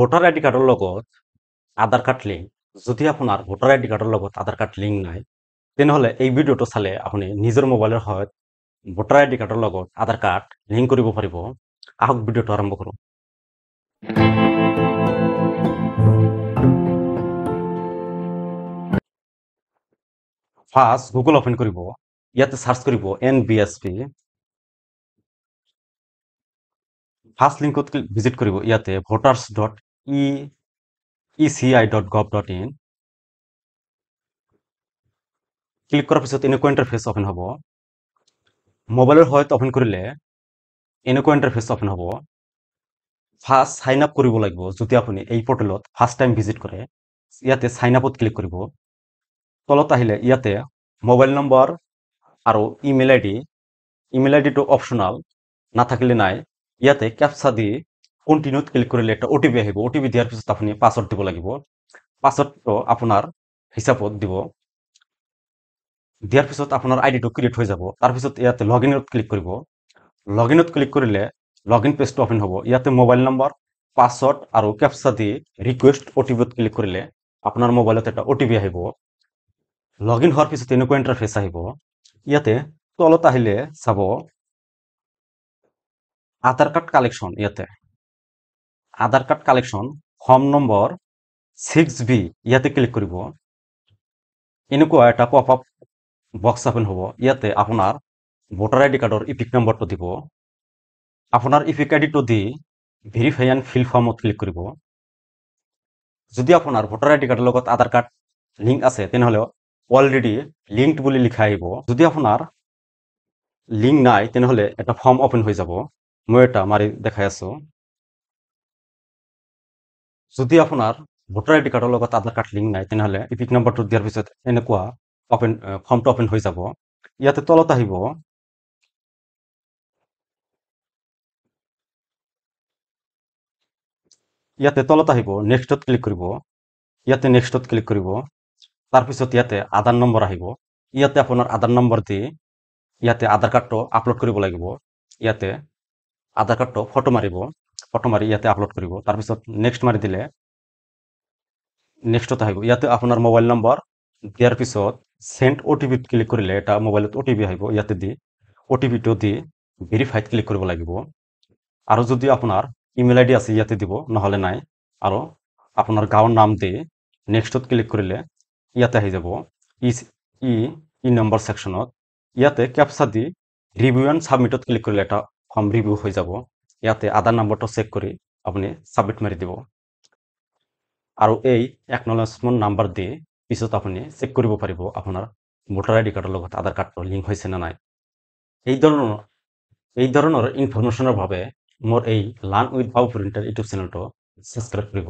Voter ID কাৰ্ডৰ লগত আধাৰ card link যদি আপোনাৰ ভোটাৰ আইডি কাৰ্ডৰ লগত আধাৰ কাৰ্ড লিংক নাই তেনেহলে এই ভিডিঅ'টো চালে আপুনি নিজৰ মোবাইলৰ সহায়ত ভোটাৰ আইডি কাৰ্ডৰ লগত আধাৰ কাৰ্ড লিংক কৰিব পাৰিব। আহক ভিডিঅ'টো আৰম্ভ কৰোঁ। ফাৰ্ষ্ট গুগল ওপেন কৰিব, ইয়াতে সাৰ্চ কৰিব NBSP। ফাৰ্ষ্ট লিংকত ভিজিট কৰিব, ইয়াতে voters.eci.gov.in ক্লিক কৰাৰ পিছত এনেকুৱা ইণ্টাৰফেচ ওপেন হ'ব। মোবাইলৰ সহায়ত ওপেন কৰিলে এনেকুৱা ইণ্টাৰফেচ ওপেন হ'ব। ফাৰ্ষ্ট সাইন আপ কৰিব লাগিব। যদি আপুনি এই পৰ্টেলত ফাৰ্ষ্ট টাইম ভিজিট কৰে, ইয়াতে সাইন আপত ক্লিক কৰিব। তলত আহিলে ইয়াতে মোবাইল নম্বৰ আৰু ইমেইল আইডিটো অপশ্যনাল, নাথাকিলে নাই। ইয়াতে ক্যাপচা দি কন্টিনিউত ক্লিক কৰিলে এটা OTP আহিব। OTP দিয়াৰ পিছত আপুনি পাছৱৰ্ড দিব লাগিব। পাছৱৰ্ডটো আপোনাৰ হিচাপত দিব। দিয়াৰ পিছত আপোনাৰ আইডিটো ক্ৰিয়েট হৈ যাব। তাৰপিছত ইয়াতে লগইনত ক্লিক কৰিব। লগইনত ক্লিক কৰিলে লগইন পেজটো ওপেন হ'ব। ইয়াতে মোবাইল নম্বৰ, পাছৱৰ্ড আৰু ক্যাপচা দি ৰিকুৱেষ্ট OTPত ক্লিক কৰিলে আপোনাৰ মোবাইলত এটা OTP আহিব। লগইন হোৱাৰ পিছত এনেকুৱা ইণ্টাৰফেচ আহিব। ইয়াতে তলত আহিলে চাব আধাৰ কাৰ্ড কালেকশ্যন। ইয়াতে Aadhaar card collection form number 6B ইয়াতে ক্লিক কৰিব। এনেকুৱা এটা পপআপ বক্স ওপেন হ'ব। ইয়াতে আপোনাৰ ভোটাৰ আইডি কাৰ্ডৰ ইপিক নম্বৰটো দিব। আপোনাৰ ইপিক আইডিটো দি ভেৰিফাই এণ্ড ফিল ফৰ্মত ক্লিক কৰিব। যদি আপোনাৰ ভোটাৰ আইডি কাৰ্ডৰ লগত আধাৰ কাৰ্ড লিংক আছে তেনেহলে অলৰেডি লিংকড বুলি লিখা আহিব। যদি আপোনাৰ লিংক নাই তেনেহলে এটা ফৰ্ম ওপেন হৈ যাব। মই এটা মাৰি দেখাই আছো। যদি আপোনাৰ ভোটাৰ আইডি কাৰ্ডৰ লগত আধাৰ কাৰ্ড লিংক নাই তেনেহলে ইপিক নম্বৰটো দিয়াৰ পিছত এনেকুৱা ফৰ্মটো ওপেন হৈ যাব। ইয়াতে তলত আহিব নেক্সটত ক্লিক কৰিব। ইয়াতে নেক্সটত ক্লিক কৰিব। তাৰপিছত ইয়াতে আধাৰ নম্বৰ আহিব। ইয়াতে আপোনাৰ আধাৰ নম্বৰ দি ইয়াতে আধাৰ কাৰ্ডটো আপলোড কৰিব লাগিব। ইয়াতে আধাৰ কাৰ্ডটো ফটো মাৰি ইয়াতে আপলোড কৰিব। তাৰপিছত নেক্সট মাৰি দিলে নেক্সটত আহিব। ইয়াতে আপোনাৰ মোবাইল নম্বৰ দিয়াৰ পিছত সেন্ড OTPত ক্লিক কৰিলে এটা মোবাইলত OTP আহিব। ইয়াতে দি OTPটো দি ভেৰিফাইত ক্লিক কৰিব লাগিব। আৰু যদি আপোনাৰ ইমেইল আইডি আছে ইয়াতে দিব, নহলে নাই। আৰু আপোনাৰ গাঁৱৰ নাম দি নেক্সটত ক্লিক কৰিলে ইয়াতে আহি যাব ই নম্বৰ সেকশনত। ইয়াতে ক্যাপচা দি ৰিভিউ এণ্ড সাবমিটত ক্লিক কৰিলে এটা ফৰ্ম ৰিভিউ হৈ যাব। ইয়াতে আধাৰ নম্বৰটো চেক কৰি আপুনি সাবমিট মাৰি দিব। আৰু এই একনলেজমেণ্ট নাম্বাৰ দি পিছত আপুনি চেক কৰিব পাৰিব আপোনাৰ ভোটাৰ আইডি কাৰ্ডৰ লগত আধাৰ কাৰ্ডটো লিংক হৈছে নে নাই। এই ধৰণৰ ইনফৰমেশ্যনৰ বাবে মোৰ এই learn with Babu printer YouTube চেনেলটো সাবস্ক্ৰাইব কৰিব।